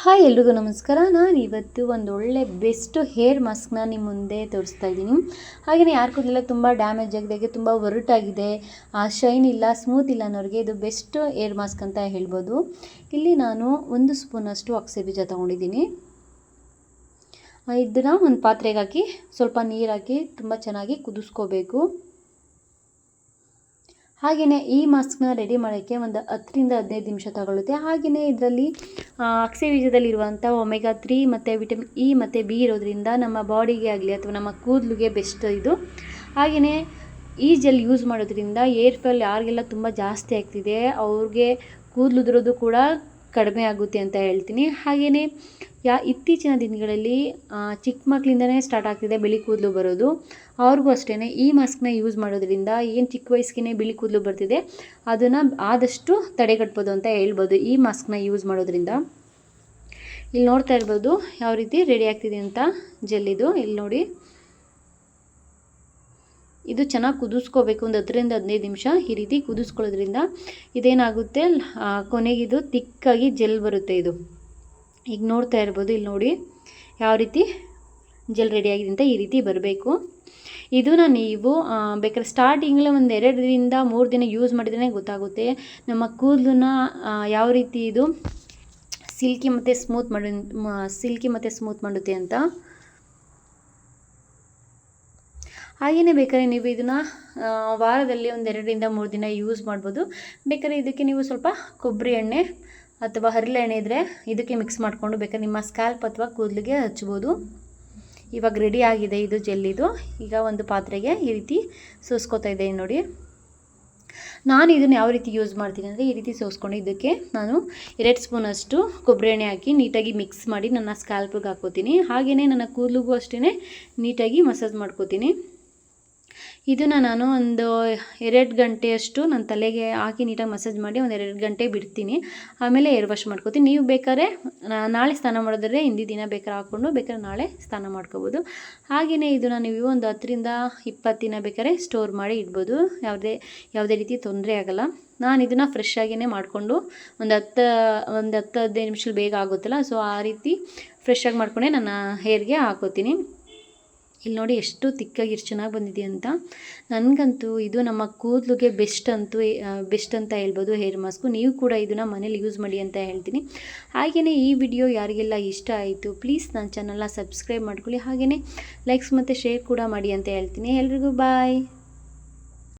Hi ಎಲ್ರಿಗೂ ನಮಸ್ಕಾರ. ನಾನು ಇವತ್ತು ಒಂದು ಒಳ್ಳೆ ಬೆಸ್ಟ್ ಹೇರ್ ಮಾಸ್ಕ್ನ ನಿಮ್ಮ ಮುಂದೆ ತೋರಿಸ್ತಾ ಇದ್ದೀನಿ. ಹಾಗೆಯೇ ಯಾರ ಕೂದಲೆಲ್ಲ ತುಂಬ ಡ್ಯಾಮೇಜ್ ಆಗಿದೆ, ತುಂಬ ಒರಟಾಗಿದೆ, ಶೈನ್ ಇಲ್ಲ, ಸ್ಮೂತ್ ಇಲ್ಲ ಅನ್ನೋರಿಗೆ ಇದು ಬೆಸ್ಟ್ ಹೇರ್ ಮಾಸ್ಕ್ ಅಂತ ಹೇಳ್ಬೋದು. ಇಲ್ಲಿ ನಾನು 1 ಸ್ಪೂನಷ್ಟು ಅಗಸೆ ಬೀಜ ತೊಗೊಂಡಿದ್ದೀನಿ. ಇದನ್ನು ಒಂದು ಪಾತ್ರೆಗೆ ಹಾಕಿ ಸ್ವಲ್ಪ ನೀರು ಹಾಕಿ ತುಂಬ ಚೆನ್ನಾಗಿ ಕುದಿಸ್ಕೋಬೇಕು. ಹಾಗೆಯೇ ಈ ಮಾಸ್ಕ್ನ ರೆಡಿ ಮಾಡೋಕ್ಕೆ ಒಂದು 10 ರಿಂದ 15 ನಿಮಿಷ ತಗೊಳ್ಳುತ್ತೆ. ಹಾಗೆಯೇ ಇದರಲ್ಲಿ ಅಗಸೆ ಬೀಜದಲ್ಲಿರುವಂಥ ಒಮೆಗಾ 3 ಮತ್ತು ವಿಟಮಿನ್ ಇ ಮತ್ತು ಬಿ ಇರೋದ್ರಿಂದ ನಮ್ಮ ಬಾಡಿಗೆ ಆಗಲಿ ಅಥವಾ ನಮ್ಮ ಕೂದಲಿಗೆ ಬೆಸ್ಟ್ ಇದು. ಹಾಗೆಯೇ ಈ ಜೆಲ್ ಯೂಸ್ ಮಾಡೋದ್ರಿಂದ ಏರ್ ಫಾಲ್ ಯಾರಿಗೆಲ್ಲ ತುಂಬ ಜಾಸ್ತಿ ಆಗ್ತಿದೆ ಅವ್ರಿಗೆ ಕೂದಲು ಉದುರೋದು ಕೂಡ ಕಡಿಮೆ ಆಗುತ್ತೆ ಅಂತ ಹೇಳ್ತೀನಿ. ಹಾಗೆಯೇ ಇತ್ತೀಚಿನ ದಿನಗಳಲ್ಲಿ ಚಿಕ್ಕ ಮಕ್ಕಳಿಂದನೇ ಸ್ಟಾರ್ಟ್ ಆಗ್ತಿದೆ ಬಿಳಿ ಕೂದಲು ಬರೋದು. ಅವ್ರಿಗೂ ಅಷ್ಟೇ ಈ ಮಾಸ್ಕ್ನ ಯೂಸ್ ಮಾಡೋದ್ರಿಂದ ಏನು ಚಿಕ್ಕ ವಯಸ್ಸಿಗೆ ಬಿಳಿ ಕೂದಲು ಬರ್ತಿದೆ ಅದನ್ನು ಆದಷ್ಟು ತಡೆಗಟ್ಬೋದು ಅಂತ ಹೇಳ್ಬೋದು ಈ ಮಾಸ್ಕ್ನ ಯೂಸ್ ಮಾಡೋದ್ರಿಂದ. ಇಲ್ಲಿ ನೋಡ್ತಾ ಇರ್ಬೋದು ಯಾವ ರೀತಿ ರೆಡಿ ಆಗ್ತಿದೆ ಅಂತ ಜೆಲ್ ಇದು. ಇಲ್ಲಿ ನೋಡಿ, ಇದು ಚೆನ್ನಾಗಿ ಕುದಿಸ್ಕೋಬೇಕು. ಒಂದು 10 ರಿಂದ 15 ನಿಮಿಷ ಈ ರೀತಿ ಕುದಿಸ್ಕೊಳ್ಳೋದ್ರಿಂದ ಇದೇನಾಗುತ್ತೆ, ಕೊನೆಗಿದು ತಿಕ್ಕಾಗಿ ಜೆಲ್ ಬರುತ್ತೆ. ಇದು ಈಗ ನೋಡ್ತಾ ಇರ್ಬೋದು, ಇಲ್ಲಿ ನೋಡಿ ಯಾವ ರೀತಿ ಜೆಲ್ ರೆಡಿ ಆಗಿದೆ ಅಂತ ಈ ರೀತಿ ಬರಬೇಕು. ಇದನ್ನು ನೀವು ಬೇಕಾದ್ರೆ ಸ್ಟಾರ್ಟಿಂಗಲ್ಲೇ ಒಂದು 2 ರಿಂದ 3 ದಿನ ಯೂಸ್ ಮಾಡಿದ್ರೇ ಗೊತ್ತಾಗುತ್ತೆ ನಮ್ಮ ಕೂದಲನ್ನ ಯಾವ ರೀತಿ ಇದು ಸಿಲ್ಕಿ ಮತ್ತು ಸ್ಮೂತ್ ಮಾಡುತ್ತೆ ಅಂತ. ಹಾಗೆಯೇ ಬೇಕಾದ್ರೆ ನೀವು ಇದನ್ನು ವಾರದಲ್ಲಿ ಒಂದು 2 ರಿಂದ 3 ದಿನ ಯೂಸ್ ಮಾಡ್ಬೋದು. ಬೇಕಾದ್ರೆ ಇದಕ್ಕೆ ನೀವು ಸ್ವಲ್ಪ ಕೊಬ್ಬರಿ ಎಣ್ಣೆ ಅಥವಾ ಹರಳೆ ಎಣ್ಣೆ ಇದ್ದರೆ ಇದಕ್ಕೆ ಮಿಕ್ಸ್ ಮಾಡಿಕೊಂಡು ಬೇಕಾದ್ರೆ ನಿಮ್ಮ ಸ್ಕ್ಯಾಲ್ಪ್ ಅಥವಾ ಕೂದಲಿಗೆ ಹಚ್ಬೋದು. ಇವಾಗ ರೆಡಿ ಆಗಿದೆ ಇದು ಜೆಲ್. ಇದು ಈಗ ಒಂದು ಪಾತ್ರೆಗೆ ಈ ರೀತಿ ಸೋಸ್ಕೋತಾ ಇದ್ದೀನಿ ನೋಡಿ. ನಾನು ಇದನ್ನು ಯಾವ ರೀತಿ ಯೂಸ್ ಮಾಡ್ತೀನಿ ಅಂದರೆ ಈ ರೀತಿ ಸೋಸ್ಕೊಂಡು ಇದಕ್ಕೆ ನಾನು 2 ಸ್ಪೂನಷ್ಟು ಕೊಬ್ಬರಿ ಎಣ್ಣೆ ಹಾಕಿ ನೀಟಾಗಿ ಮಿಕ್ಸ್ ಮಾಡಿ ನನ್ನ ಸ್ಕ್ಯಾಲ್ಪಿಗೆ ಹಾಕ್ಕೋತೀನಿ. ಹಾಗೆಯೇ ನನ್ನ ಕೂದಲಿಗೂ ಅಷ್ಟೇ ನೀಟಾಗಿ ಮಸಾಜ್ ಮಾಡ್ಕೋತೀನಿ. ಇದನ್ನು ನಾನು ಒಂದು 2 ಗಂಟೆಯಷ್ಟು ನನ್ನ ತಲೆಗೆ ಹಾಕಿ ನೀಟಾಗಿ ಮಸಾಜ್ ಮಾಡಿ ಒಂದು 2 ಗಂಟೆ ಬಿಡ್ತೀನಿ. ಆಮೇಲೆ ಏರ್ ವಾಶ್ ಮಾಡ್ಕೋತೀನಿ. ನೀವು ಬೇಕಾದ್ರೆ ನಾಳೆ ಸ್ನಾನ ಮಾಡಿದ್ರೆ ಹಿಂದಿನ ದಿನ ಬೇಕಾದ್ರೆ ಹಾಕ್ಕೊಂಡು ಬೇಕಾದ್ರೆ ನಾಳೆ ಸ್ನಾನ ಮಾಡ್ಕೋಬೋದು. ಹಾಗೆಯೇ ಇದನ್ನು ನೀವು ಒಂದು 10 ರಿಂದ 20 ದಿನ ಬೇಕಾದ್ರೆ ಸ್ಟೋರ್ ಮಾಡಿ ಇಡ್ಬೋದು. ಯಾವುದೇ ರೀತಿ ತೊಂದರೆ ಆಗೋಲ್ಲ. ನಾನು ಇದನ್ನು ಫ್ರೆಶ್ ಆಗಿಯೇ ಮಾಡಿಕೊಂಡು ಒಂದು 10-15 ನಿಮಿಷದಲ್ಲಿ ಬೇಗ ಆಗುತ್ತಲ್ಲ, ಸೊ ಆ ರೀತಿ ಫ್ರೆಶ್ ಆಗಿ ಮಾಡ್ಕೊಂಡೆ ನನ್ನ ಹೇರ್ಗೆ ಹಾಕೋತೀನಿ. ಇಲ್ಲಿ ನೋಡಿ ಎಷ್ಟು ತಿಕ್ಕಾಗಿ ಎಷ್ಟು ಚೆನ್ನಾಗಿ ಬಂದಿದೆ ಅಂತ. ನನಗಂತೂ ಇದು ನಮ್ಮ ಕೂದಲಿಗೆ ಬೆಸ್ಟ್ ಅಂತ ಹೇಳ್ಬೋದು ಹೇರ್ ಮಾಸ್ಕು. ನೀವು ಕೂಡ ಇದನ್ನು ಮನೇಲಿ ಯೂಸ್ ಮಾಡಿ ಅಂತ ಹೇಳ್ತೀನಿ. ಹಾಗೆಯೇ ಈ ವಿಡಿಯೋ ಯಾರಿಗೆಲ್ಲ ಇಷ್ಟ ಆಯಿತು ಪ್ಲೀಸ್ ನನ್ನ ಚಾನಲ್ನ ಸಬ್ಸ್ಕ್ರೈಬ್ ಮಾಡ್ಕೊಳ್ಳಿ. ಹಾಗೆಯೇ ಲೈಕ್ಸ್ ಮತ್ತು ಶೇರ್ ಕೂಡ ಮಾಡಿ ಅಂತ ಹೇಳ್ತೀನಿ. ಎಲ್ರಿಗೂ ಬಾಯ್.